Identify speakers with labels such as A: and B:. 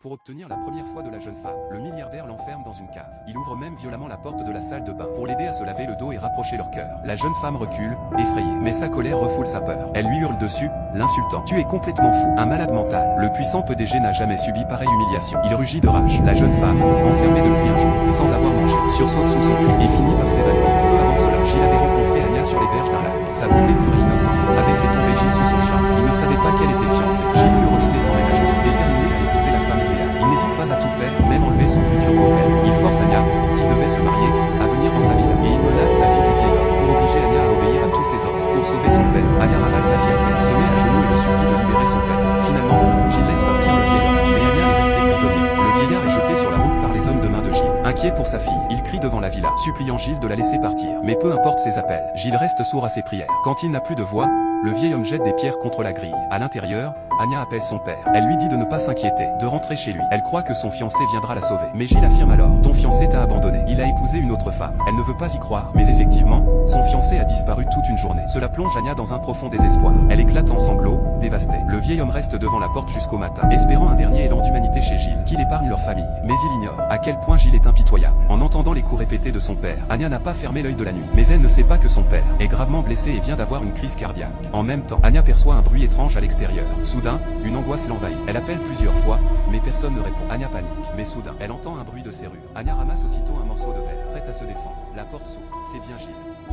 A: Pour obtenir la première fois de la jeune femme, le milliardaire l'enferme dans une cave. Il ouvre même violemment la porte de la salle de bain pour l'aider à se laver le dos et rapprocher leur cœur. La jeune femme recule, effrayée, mais sa colère refoule sa peur. Elle lui hurle dessus, l'insultant. Tu es complètement fou, un malade mental. Le puissant PDG n'a jamais subi pareille humiliation. Il rugit de rage. La jeune femme, enfermée depuis un jour, sans avoir mangé, sursaute sous son cri et finit par s'évanouir. Peu avant cela, Gilles avait rencontré Anya sur les berges d'un lac. Sa beauté pure et innocente avait fait tomber Gilles sous son charme. Il ne savait pas qu'elle était fiancée. Gilles fut rejeté sans ménagement, déterminé à épouser la femme idéale. Il n'hésite pas à tout faire, même enlever son futur beau-père. Il force Anya, qui devait se marier, à venir dans sa villa. Et il menace la vie du vieil homme pour obliger Anya à obéir à tous ses ordres. Pour sauver son père, Anya ravale sa fierté, se met à genoux et le supplie de libérer son père. Finalement, Gilles laisse partir le vieil homme, mais Anya est restée prisonnière. Le vieillard est jeté sur la route par les hommes de main de Gilles. Inquiet pour sa fille, il crie devant la villa, suppliant Gilles de la laisser partir. Mais peu importe ses appels, Gilles reste sourd à ses prières. Quand il n'a plus de voix, le vieil homme jette des pierres contre la grille. À l'intérieur, Anya appelle son père. Elle lui dit de ne pas s'inquiéter, de rentrer chez lui. Elle croit que son fiancé viendra la sauver. Mais Gilles affirme alors, ton fiancé t'a abandonné. Il a épousé une autre femme. Elle ne veut pas y croire. Mais effectivement, son fiancé a disparu toute une journée. Cela plonge Anya dans un profond désespoir. Elle éclate en sanglots, dévastée. Le vieil homme reste devant la porte jusqu'au matin, espérant un dernier élan d'humanité chez Gilles, qu'il épargne leur famille. Mais il ignore à quel point Gilles est impitoyable. En entendant les coups répétés de son père, Anya n'a pas fermé l'œil de la nuit. Mais elle ne sait pas que son père est gravement blessé et vient d'avoir une crise cardiaque. En même temps, Anya perçoit un bruit étrange à l'extérieur. Soudain, une angoisse l'envahit. Elle appelle plusieurs fois, mais personne ne répond. Anya panique. Mais soudain, elle entend un bruit de serrure. Anya ramasse aussitôt un morceau de verre, prête à se défendre. La porte s'ouvre. C'est bien Gilles.